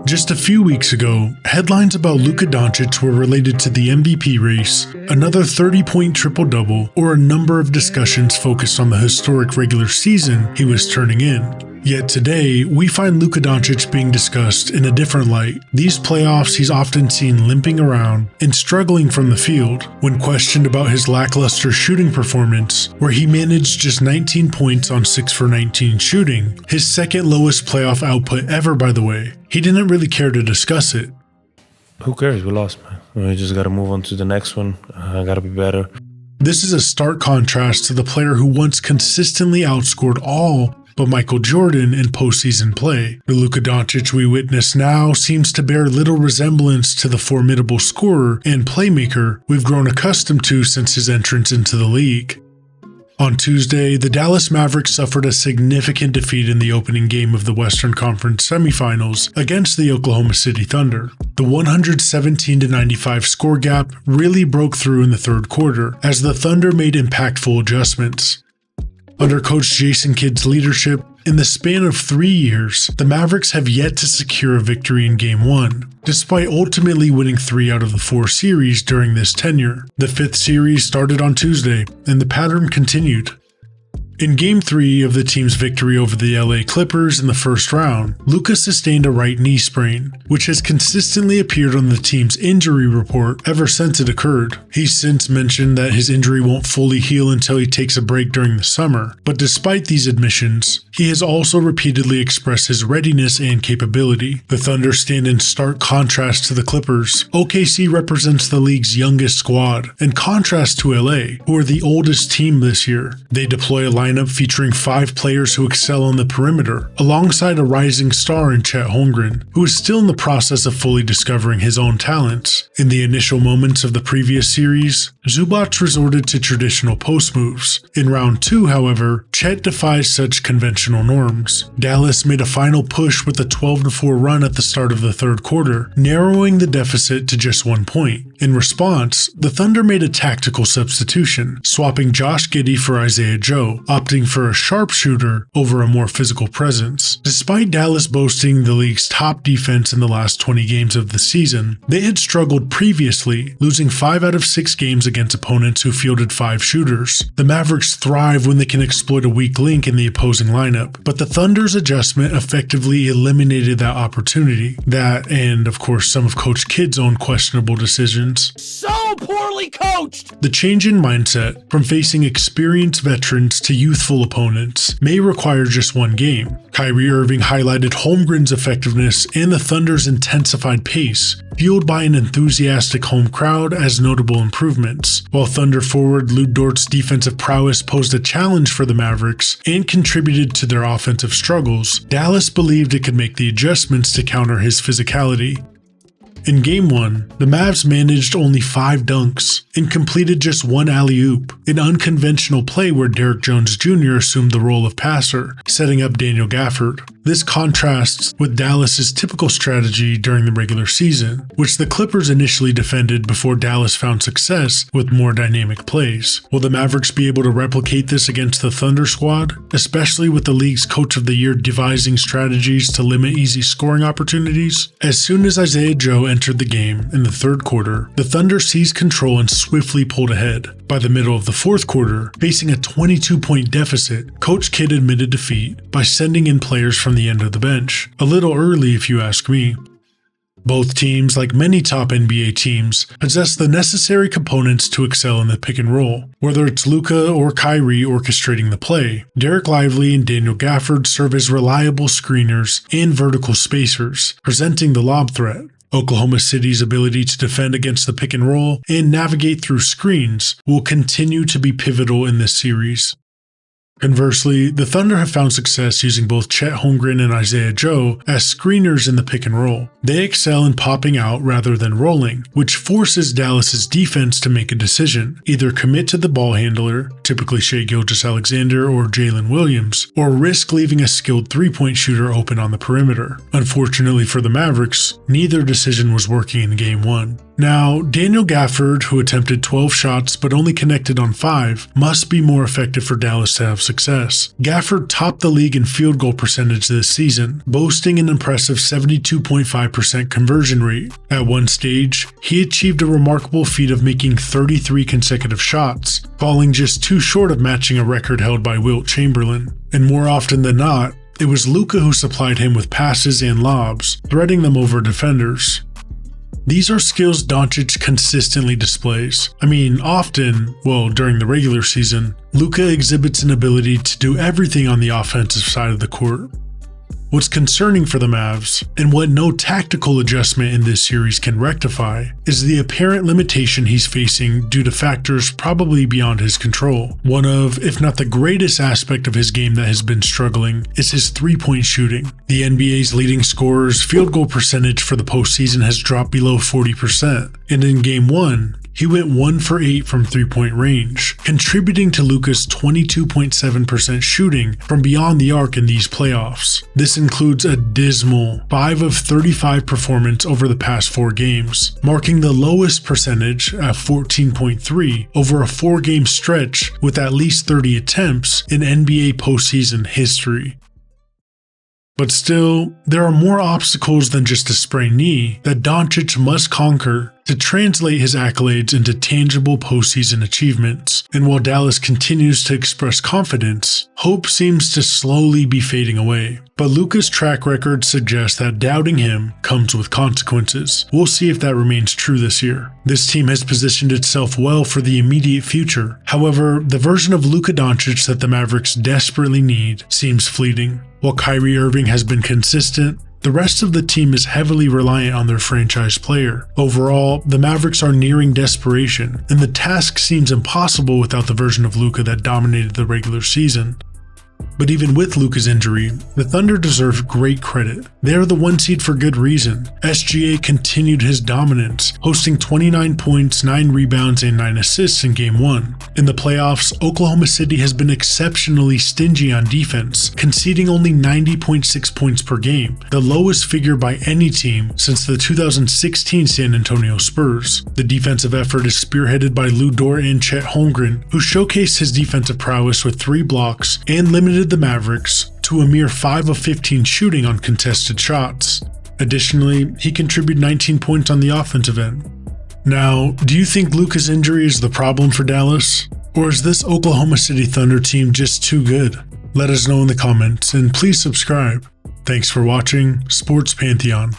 Just a few weeks ago, headlines about Luka Doncic were related to the MVP race, another 30-point triple-double, or a number of discussions focused on the historic regular season he was turning in. Yet today, we find Luka Doncic being discussed in a different light. These playoffs, he's often seen limping around and struggling from the field. When questioned about his lackluster shooting performance, where he managed just 19 points on 6 for 19 shooting, his second lowest playoff output ever, by the way, he didn't really care to discuss it. Who cares? We lost, man. We just got to move on to the next one. I got to be better. This is a stark contrast to the player who once consistently outscored all but Michael Jordan in postseason play. The Luka Doncic we witness now seems to bear little resemblance to the formidable scorer and playmaker we've grown accustomed to since his entrance into the league. On Tuesday, the Dallas Mavericks suffered a significant defeat in the opening game of the Western Conference semifinals against the Oklahoma City Thunder. The 117-95 score gap really broke through in the third quarter as the Thunder made impactful adjustments. Under Coach Jason Kidd's leadership, in the span of 3 years, the Mavericks have yet to secure a victory in Game 1, despite ultimately winning 3 out of the 4 series during this tenure. The 5th series started on Tuesday, and the pattern continued. In Game 3 of the team's victory over the LA Clippers in the first round, Luka sustained a right knee sprain, which has consistently appeared on the team's injury report ever since it occurred. He's since mentioned that his injury won't fully heal until he takes a break during the summer, but despite these admissions, he has also repeatedly expressed his readiness and capability. The Thunder stand in stark contrast to the Clippers. OKC represents the league's youngest squad, in contrast to LA, who are the oldest team this year. They deploy a lineup featuring 5 players who excel on the perimeter, alongside a rising star in Chet Holmgren, who is still in the process of fully discovering his own talents. In the initial moments of the previous series, Zubac resorted to traditional post moves. In round 2, however, Chet defies such conventional norms. Dallas made a final push with a 12-4 run at the start of the third quarter, narrowing the deficit to just 1 point. In response, the Thunder made a tactical substitution, swapping Josh Giddey for Isaiah Joe, opting for a sharpshooter over a more physical presence. Despite Dallas boasting the league's top defense in the last 20 games of the season, they had struggled previously, losing 5 out of 6 games against opponents who fielded 5 shooters. The Mavericks thrive when they can exploit a weak link in the opposing lineup, but the Thunder's adjustment effectively eliminated that opportunity. That, and of course some of Coach Kidd's own questionable decisions. So poorly coached! The change in mindset, from facing experienced veterans to youthful opponents, may require just 1 game. Kyrie Irving highlighted Holmgren's effectiveness and the Thunder's intensified pace, fueled by an enthusiastic home crowd as notable improvements. While Thunder forward Lu Dort's defensive prowess posed a challenge for the Mavericks and contributed to their offensive struggles, Dallas believed it could make the adjustments to counter his physicality. In Game 1, the Mavs managed only 5 dunks and completed just 1 alley-oop, an unconventional play where Derrick Jones Jr. assumed the role of passer, setting up Daniel Gafford. This contrasts with Dallas's typical strategy during the regular season, which the Clippers initially defended before Dallas found success with more dynamic plays. Will the Mavericks be able to replicate this against the Thunder squad, especially with the league's Coach of the Year devising strategies to limit easy scoring opportunities? As soon as Isaiah Joe entered the game in the third quarter, the Thunder seized control and swiftly pulled ahead. By the middle of the fourth quarter, facing a 22-point deficit, Coach Kidd admitted defeat by sending in players from the end of the bench. A little early if you ask me. Both teams, like many top NBA teams, possess the necessary components to excel in the pick and roll. Whether it's Luka or Kyrie orchestrating the play, Derek Lively and Daniel Gafford serve as reliable screeners and vertical spacers, presenting the lob threat. Oklahoma City's ability to defend against the pick and roll and navigate through screens will continue to be pivotal in this series. Conversely, the Thunder have found success using both Chet Holmgren and Isaiah Joe as screeners in the pick and roll. They excel in popping out rather than rolling, which forces Dallas's defense to make a decision: either commit to the ball handler, typically Shai Gilgeous-Alexander or Jalen Williams, or risk leaving a skilled three-point shooter open on the perimeter. Unfortunately for the Mavericks, neither decision was working in Game 1. Now, Daniel Gafford, who attempted 12 shots but only connected on 5, must be more effective for Dallas to have success. Gafford topped the league in field goal percentage this season, boasting an impressive 72.5% conversion rate. At one stage, he achieved a remarkable feat of making 33 consecutive shots, falling just 2 short of matching a record held by Wilt Chamberlain. And more often than not, it was Luka who supplied him with passes and lobs, threading them over defenders. These are skills Doncic consistently displays. Often, during the regular season, Luka exhibits an ability to do everything on the offensive side of the court. What's concerning for the Mavs, and what no tactical adjustment in this series can rectify, is the apparent limitation he's facing due to factors probably beyond his control. One of, if not the greatest aspect of his game that has been struggling, is his three-point shooting. The NBA's leading scorer's field goal percentage for the postseason has dropped below 40%, and in Game 1, he went 1 for 8 from three-point range, contributing to Luka's 22.7% shooting from beyond the arc in these playoffs. This includes a dismal 5 of 35 performance over the past 4 games, marking the lowest percentage at 14.3 over a 4-game stretch with at least 30 attempts in NBA postseason history. But still, there are more obstacles than just a sprained knee that Doncic must conquer to translate his accolades into tangible postseason achievements. And while Dallas continues to express confidence, hope seems to slowly be fading away. But Luka's track record suggests that doubting him comes with consequences. We'll see if that remains true this year. This team has positioned itself well for the immediate future. However, the version of Luka Doncic that the Mavericks desperately need seems fleeting. While Kyrie Irving has been consistent, the rest of the team is heavily reliant on their franchise player. Overall, the Mavericks are nearing desperation, and the task seems impossible without the version of Luka that dominated the regular season. But even with Luka's injury, the Thunder deserve great credit. They are the 1 seed for good reason. SGA continued his dominance, hosting 29 points, 9 rebounds, and 9 assists in Game 1. In the playoffs, Oklahoma City has been exceptionally stingy on defense, conceding only 90.6 points per game, the lowest figure by any team since the 2016 San Antonio Spurs. The defensive effort is spearheaded by Lou Dort and Chet Holmgren, who showcased his defensive prowess with 3 blocks and limited the Mavericks to a mere 5 of 15 shooting on contested shots. Additionally, he contributed 19 points on the offensive end. Now, do you think Luka's injury is the problem for Dallas? Or is this Oklahoma City Thunder team just too good? Let us know in the comments, and please subscribe. Thanks for watching Sports Pantheon.